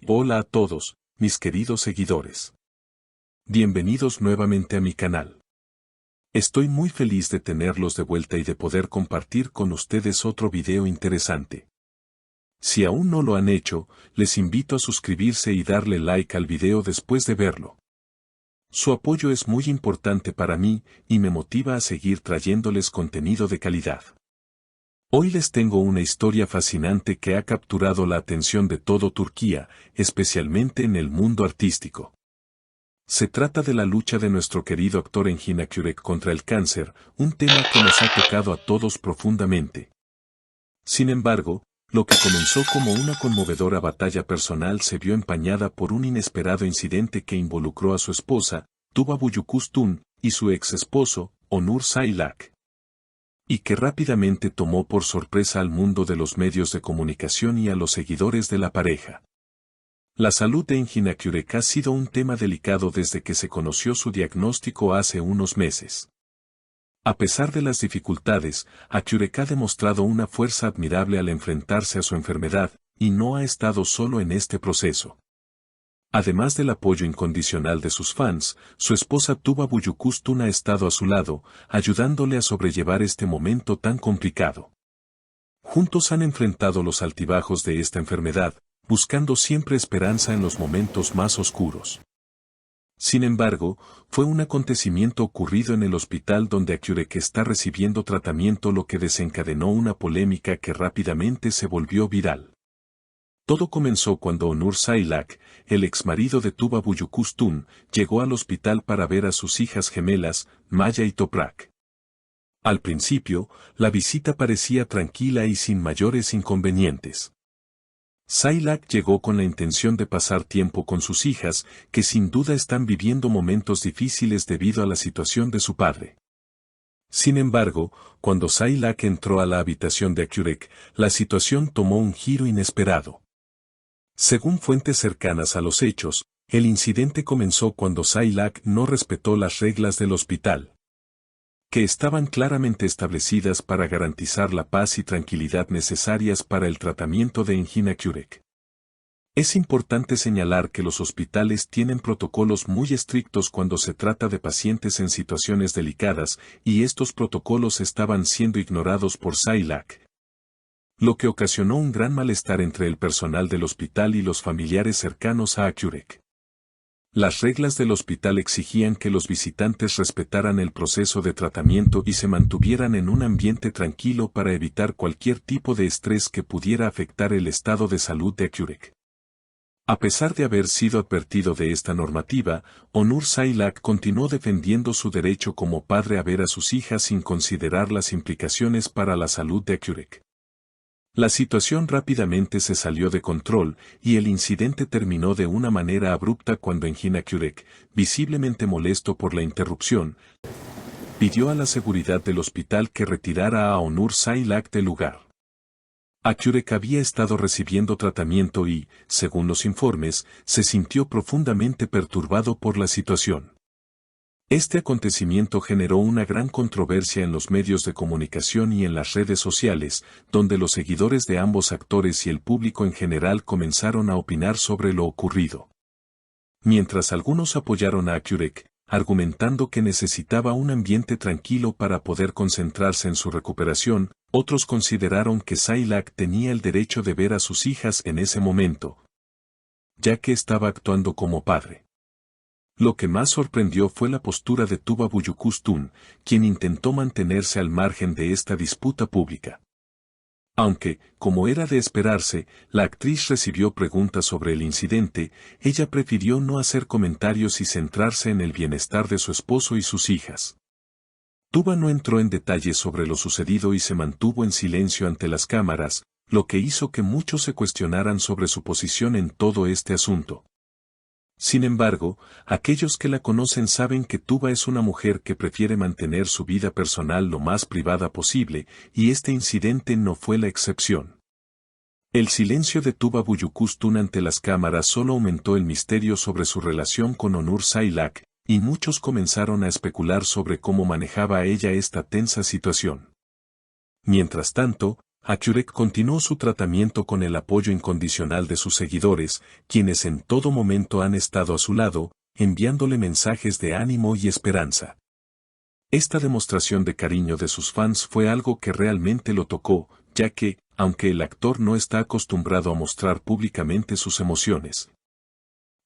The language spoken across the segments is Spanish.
Hola a todos, mis queridos seguidores. Bienvenidos nuevamente a mi canal. Estoy muy feliz de tenerlos de vuelta y de poder compartir con ustedes otro video interesante. Si aún no lo han hecho, les invito a suscribirse y darle like al video después de verlo. Su apoyo es muy importante para mí y me motiva a seguir trayéndoles contenido de calidad. Hoy les tengo una historia fascinante que ha capturado la atención de todo Turquía, especialmente en el mundo artístico. Se trata de la lucha de nuestro querido actor Engin Akyürek contra el cáncer, un tema que nos ha tocado a todos profundamente. Sin embargo, lo que comenzó como una conmovedora batalla personal se vio empañada por un inesperado incidente que involucró a su esposa, Tuba Büyüküstün, y su ex esposo, Onur Sailak, y que rápidamente tomó por sorpresa al mundo de los medios de comunicación y a los seguidores de la pareja. La salud de Engin Akyürek ha sido un tema delicado desde que se conoció su diagnóstico hace unos meses. A pesar de las dificultades, Akyürek ha demostrado una fuerza admirable al enfrentarse a su enfermedad, y no ha estado solo en este proceso. Además del apoyo incondicional de sus fans, su esposa Tuba Büyüküstün ha estado a su lado, ayudándole a sobrellevar este momento tan complicado. Juntos han enfrentado los altibajos de esta enfermedad, buscando siempre esperanza en los momentos más oscuros. Sin embargo, fue un acontecimiento ocurrido en el hospital donde Akyürek está recibiendo tratamiento lo que desencadenó una polémica que rápidamente se volvió viral. Todo comenzó cuando Onur Sailak, el exmarido de Tuba Büyüküstün, llegó al hospital para ver a sus hijas gemelas, Maya y Toprak. Al principio, la visita parecía tranquila y sin mayores inconvenientes. Sailak llegó con la intención de pasar tiempo con sus hijas, que sin duda están viviendo momentos difíciles debido a la situación de su padre. Sin embargo, cuando Sailak entró a la habitación de Akyürek, la situación tomó un giro inesperado. Según fuentes cercanas a los hechos, el incidente comenzó cuando Sailak no respetó las reglas del hospital, que estaban claramente establecidas para garantizar la paz y tranquilidad necesarias para el tratamiento de Engin Akyürek. Es importante señalar que los hospitales tienen protocolos muy estrictos cuando se trata de pacientes en situaciones delicadas, y estos protocolos estaban siendo ignorados por Sailak, lo que ocasionó un gran malestar entre el personal del hospital y los familiares cercanos a Akyürek. Las reglas del hospital exigían que los visitantes respetaran el proceso de tratamiento y se mantuvieran en un ambiente tranquilo para evitar cualquier tipo de estrés que pudiera afectar el estado de salud de Akyürek. A pesar de haber sido advertido de esta normativa, Onur Sailak continuó defendiendo su derecho como padre a ver a sus hijas sin considerar las implicaciones para la salud de Akyürek. La situación rápidamente se salió de control y el incidente terminó de una manera abrupta cuando Engin Akyürek, visiblemente molesto por la interrupción, pidió a la seguridad del hospital que retirara a Onur Sailak del lugar. Akyürek había estado recibiendo tratamiento y, según los informes, se sintió profundamente perturbado por la situación. Este acontecimiento generó una gran controversia en los medios de comunicación y en las redes sociales, donde los seguidores de ambos actores y el público en general comenzaron a opinar sobre lo ocurrido. Mientras algunos apoyaron a Akyürek, argumentando que necesitaba un ambiente tranquilo para poder concentrarse en su recuperación, otros consideraron que Sailak tenía el derecho de ver a sus hijas en ese momento, ya que estaba actuando como padre. Lo que más sorprendió fue la postura de Tuba Büyüküstün, quien intentó mantenerse al margen de esta disputa pública. Aunque, como era de esperarse, la actriz recibió preguntas sobre el incidente, ella prefirió no hacer comentarios y centrarse en el bienestar de su esposo y sus hijas. Tuba no entró en detalles sobre lo sucedido y se mantuvo en silencio ante las cámaras, lo que hizo que muchos se cuestionaran sobre su posición en todo este asunto. Sin embargo, aquellos que la conocen saben que Tuba es una mujer que prefiere mantener su vida personal lo más privada posible, y este incidente no fue la excepción. El silencio de Tuba Büyüküstün ante las cámaras solo aumentó el misterio sobre su relación con Onur Sailak, y muchos comenzaron a especular sobre cómo manejaba ella esta tensa situación. Mientras tanto, Hakyurek continuó su tratamiento con el apoyo incondicional de sus seguidores, quienes en todo momento han estado a su lado, enviándole mensajes de ánimo y esperanza. Esta demostración de cariño de sus fans fue algo que realmente lo tocó, ya que, aunque el actor no está acostumbrado a mostrar públicamente sus emociones,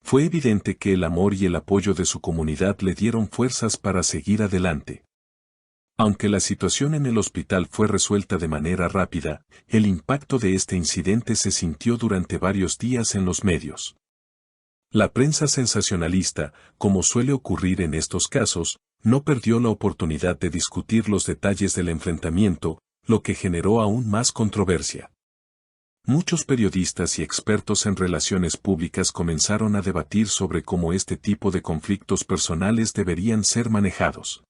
fue evidente que el amor y el apoyo de su comunidad le dieron fuerzas para seguir adelante. Aunque la situación en el hospital fue resuelta de manera rápida, el impacto de este incidente se sintió durante varios días en los medios. La prensa sensacionalista, como suele ocurrir en estos casos, no perdió la oportunidad de discutir los detalles del enfrentamiento, lo que generó aún más controversia. Muchos periodistas y expertos en relaciones públicas comenzaron a debatir sobre cómo este tipo de conflictos personales deberían ser manejados,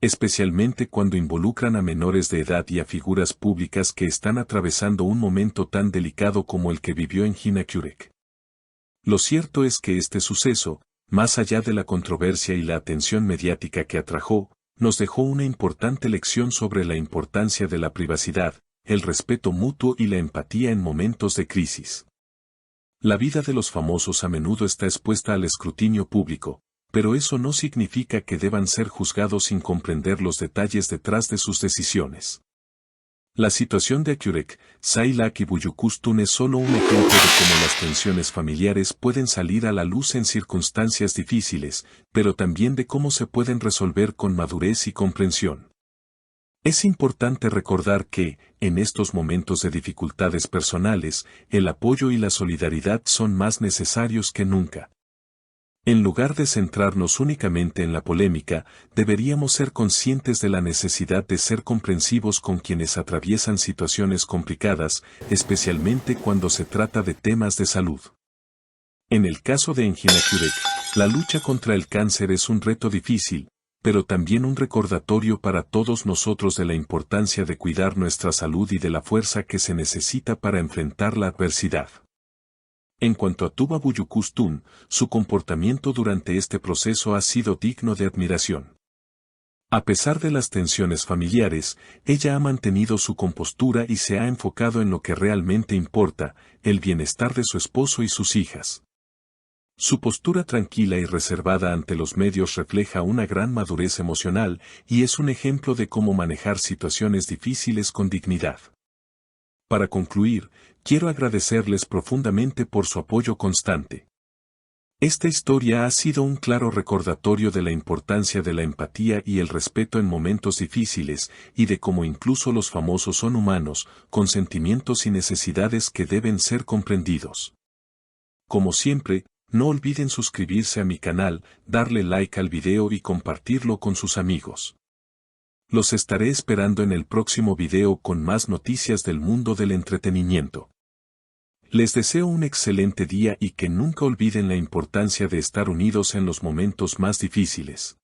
especialmente cuando involucran a menores de edad y a figuras públicas que están atravesando un momento tan delicado como el que vivió en Hakyurek. Lo cierto es que este suceso, más allá de la controversia y la atención mediática que atrajo, nos dejó una importante lección sobre la importancia de la privacidad, el respeto mutuo y la empatía en momentos de crisis. La vida de los famosos a menudo está expuesta al escrutinio público, pero eso no significa que deban ser juzgados sin comprender los detalles detrás de sus decisiones. La situación de Hakyurek, Sailak y Buyukustun es solo un ejemplo de cómo las tensiones familiares pueden salir a la luz en circunstancias difíciles, pero también de cómo se pueden resolver con madurez y comprensión. Es importante recordar que, en estos momentos de dificultades personales, el apoyo y la solidaridad son más necesarios que nunca. En lugar de centrarnos únicamente en la polémica, deberíamos ser conscientes de la necesidad de ser comprensivos con quienes atraviesan situaciones complicadas, especialmente cuando se trata de temas de salud. En el caso de Engin Hakyurek, la lucha contra el cáncer es un reto difícil, pero también un recordatorio para todos nosotros de la importancia de cuidar nuestra salud y de la fuerza que se necesita para enfrentar la adversidad. En cuanto a Tuba Buyukustun, su comportamiento durante este proceso ha sido digno de admiración. A pesar de las tensiones familiares, ella ha mantenido su compostura y se ha enfocado en lo que realmente importa, el bienestar de su esposo y sus hijas. Su postura tranquila y reservada ante los medios refleja una gran madurez emocional y es un ejemplo de cómo manejar situaciones difíciles con dignidad. Para concluir, quiero agradecerles profundamente por su apoyo constante. Esta historia ha sido un claro recordatorio de la importancia de la empatía y el respeto en momentos difíciles, y de cómo incluso los famosos son humanos, con sentimientos y necesidades que deben ser comprendidos. Como siempre, no olviden suscribirse a mi canal, darle like al video y compartirlo con sus amigos. Los estaré esperando en el próximo video con más noticias del mundo del entretenimiento. Les deseo un excelente día y que nunca olviden la importancia de estar unidos en los momentos más difíciles.